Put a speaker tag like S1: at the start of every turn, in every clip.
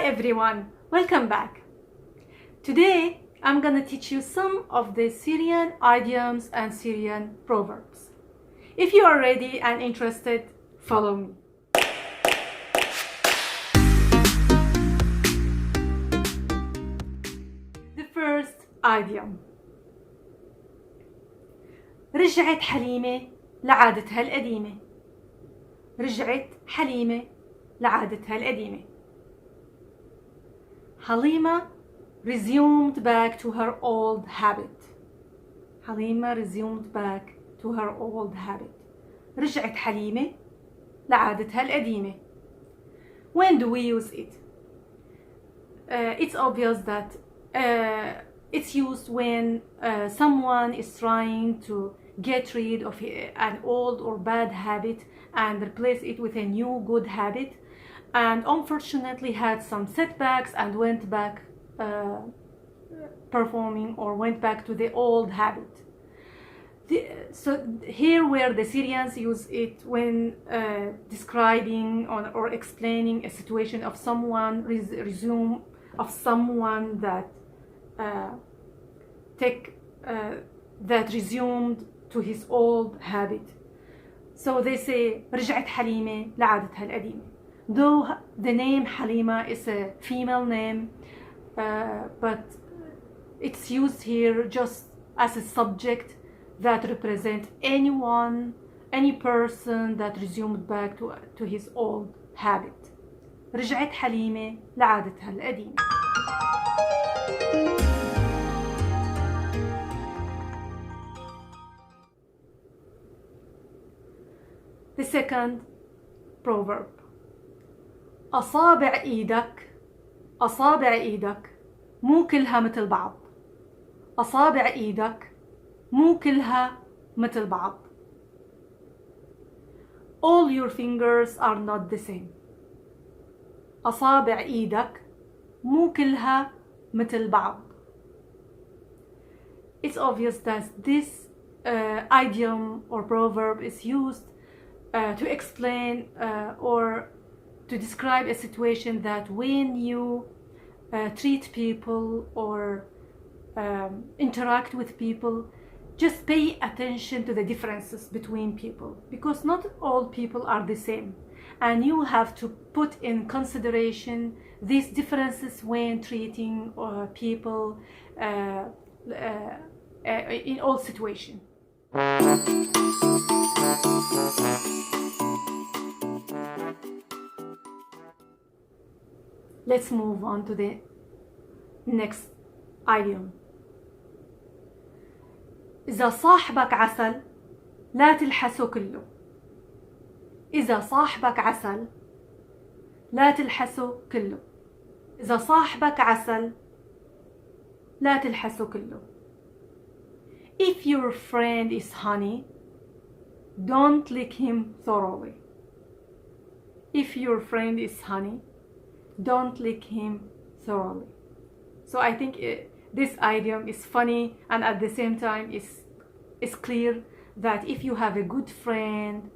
S1: everyone, welcome back. Today I'm gonna teach you some of the Syrian idioms and Syrian proverbs. If you are ready and interested, follow me. The first idiom. رجعت حليمة لعادتها القديمة. رجعت حليمة لعادتها القديمة. Halima resumed back to her old habit. Halima resumed back to her old habit. رجعت حليمة لعادتها القديمة. When do we use it? It's obvious that it's used when someone is trying to get rid of an old or bad habit and replace it with a new good habit, and unfortunately had some setbacks and went back performing or went back to the old habit. So here where the Syrians use it when describing or explaining a situation of someone that resumed to his old habit. So they say رجعت حليمة لعادتها القديمة. Though the name Halima is a female name, but it's used here just as a subject that represents any person that resumed back to his old habit. رجعت حليمة لعادتها القديمة. The second proverb. أصابع إيدك مو كلها مثل بعض. أصابع إيدك مو كلها مثل بعض. All your fingers are not the same. أصابع إيدك مو كلها مثل بعض. It's obvious that this idiom or proverb is used to explain or to describe a situation that when you treat people or interact with people, just pay attention to the differences between people, because not all people are the same, and you have to put in consideration these differences when treating people in all situations. Let's move on to the next idiom. إذا صاحبك عسل لا تلحسه كله. إذا صاحبك عسل لا تلحسه كله. إذا صاحبك عسل لا تلحسه كله. If your friend is honey, don't lick him thoroughly. If your friend is honey, don't lick him thoroughly. So I think this idiom is funny, and at the same time is clear that if you have a good friend,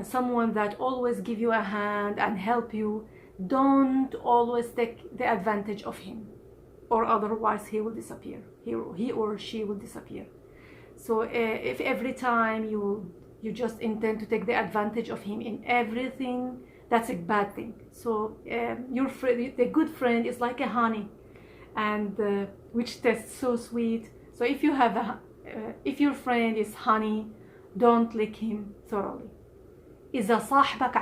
S1: someone that always give you a hand and help you, don't always take the advantage of him, or otherwise he will disappear. He or she will disappear. So if every time you just intend to take the advantage of him in everything, that's a bad thing. So the good friend is like a honey, and which tastes so sweet. So if if your friend is honey, don't lick him thoroughly. إذا صاحبك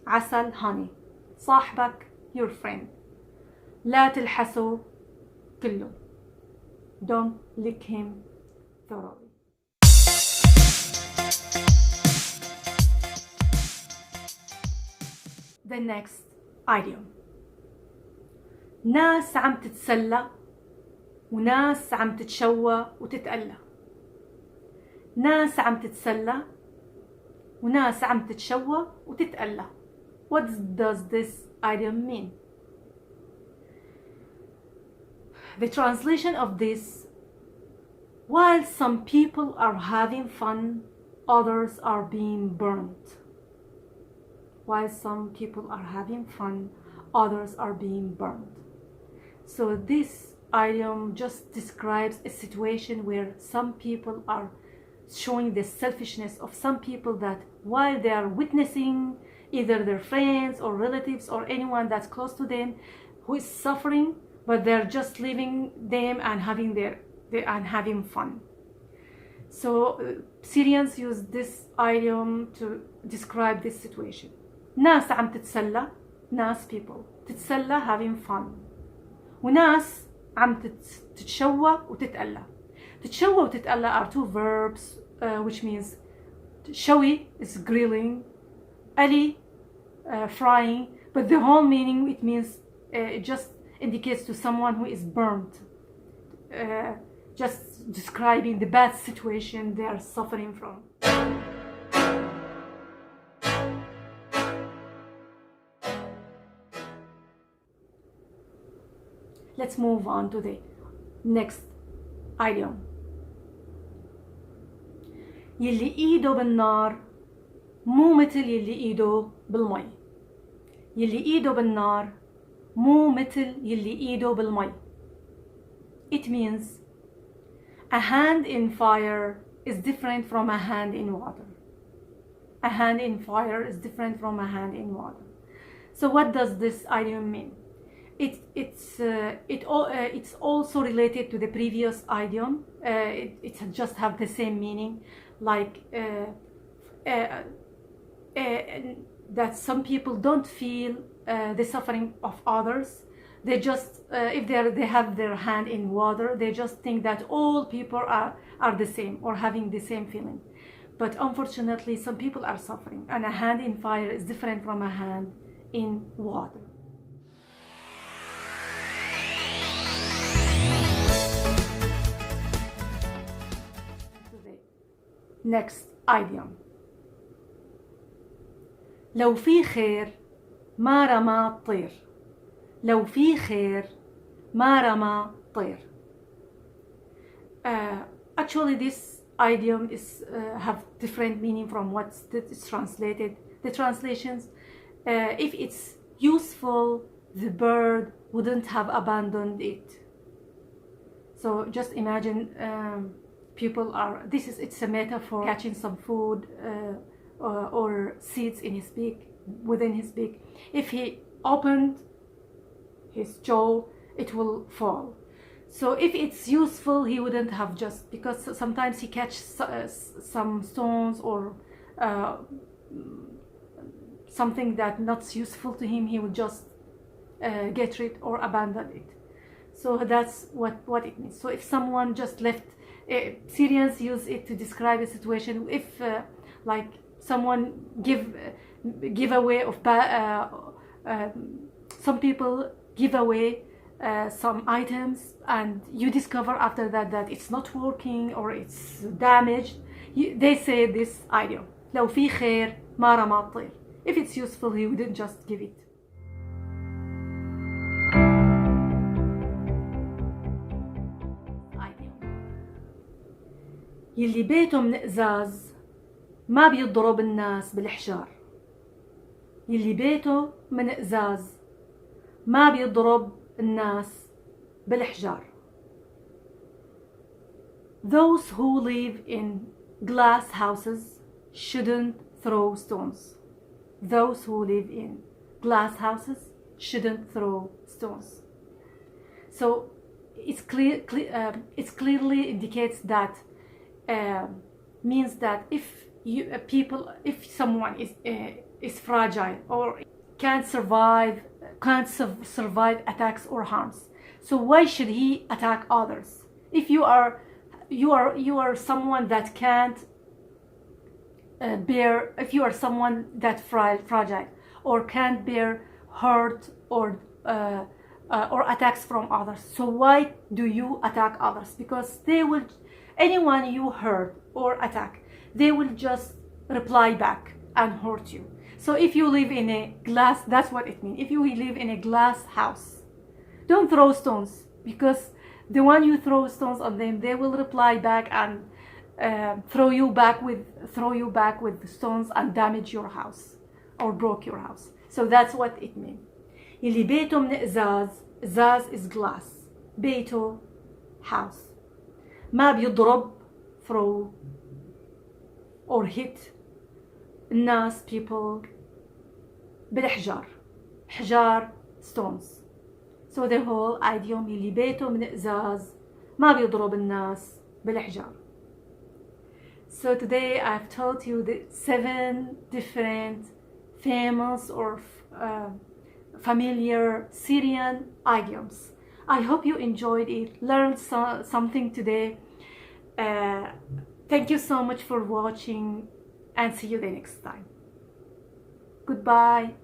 S1: عسل honey. صاحبك your friend. لا تلحسه كله. Don't lick him thoroughly. The next idiom. ناس عم تتسلى وناس عم تتشوى وتتألى. ناس عم تتسلى وناس عم تتشوى وتتألى. What does this idiom mean? The translation of this: while some people are having fun, others are being burnt. While some people are having fun, others are being burned. So this idiom just describes a situation where some people are showing the selfishness of some people, that while they are witnessing either their friends or relatives or anyone that's close to them who is suffering, but they're just leaving them and having fun. So Syrians use this idiom to describe this situation. ناس عم تتسلى, ناس people تتسلى having fun, وناس عم تتشوى وتتألى. تتشوى وتتألى are two verbs, which means شوي is grilling, ألي frying, but the whole meaning, it means it just indicates to someone who is burnt, just describing the bad situation they are suffering from. Let's move on to the next idiom. يلي ايده بالنار مو مثل يلي ايده بالمي. يلي ايده بالنار مو مثل يلي ايده بالمي. It means a hand in fire is different from a hand in water. A hand in fire is different from a hand in water. So what does this idiom mean? It's also related to the previous idiom. It just have the same meaning, like that some people don't feel the suffering of others. They just if they have their hand in water, they just think that all people are the same or having the same feeling. But unfortunately, some people are suffering, and a hand in fire is different from a hand in water. Next idiom. لو في خير ما رمى الطير. لو في خير ما رمى الطير. Actually, this idiom is have different meaning from what is translated. The translations, if it's useful, the bird wouldn't have abandoned it. So just imagine. People are, it's a metaphor, catching some food or seeds in his beak, within his beak. If he opened his jaw, it will fall. So if it's useful, he wouldn't have, just because sometimes he catches some stones or something that not useful to him, he would just get rid or abandon it. So that's what it means. So if someone just left, Syrians use it to describe a situation. If like someone give away of some people give away some items, and you discover after that it's not working or it's damaged, they say this idiom. لو في خير ما رمى الطير. If it's useful, he wouldn't just give it. يلي بيته من ازاز ما بيضرب الناس بالحجار. يلي بيته من ازاز ما بيضرب الناس بالحجار. Those who live in glass houses shouldn't throw stones. Those who live in glass houses shouldn't throw stones. So it's clearly indicates that means that if someone is fragile or can't survive attacks or harms, so why should he attack others? If you are someone that can't bear, if you are someone that fragile or can't bear hurt or attacks from others, so why do you attack others? Because anyone you hurt or attack, they will just reply back and hurt you. So if you live in a glass, that's what it means. If you live in a glass house, don't throw stones, because the one you throw stones on them, they will reply back and throw you back with stones and damage your house or broke your house. So that's what it means. اللي بيته من إزاز. إزاز is glass. بيته house. ما بيضرب throw or hit الناس people بالحجار. حجار stones. So the whole idiom اللي بيته من إزاز ما بيضرب الناس بالحجار. So today I've taught you the 7 different famous or familiar Syrian idioms. I hope you enjoyed it, learned something today. Thank you so much for watching and see you the next time. Goodbye.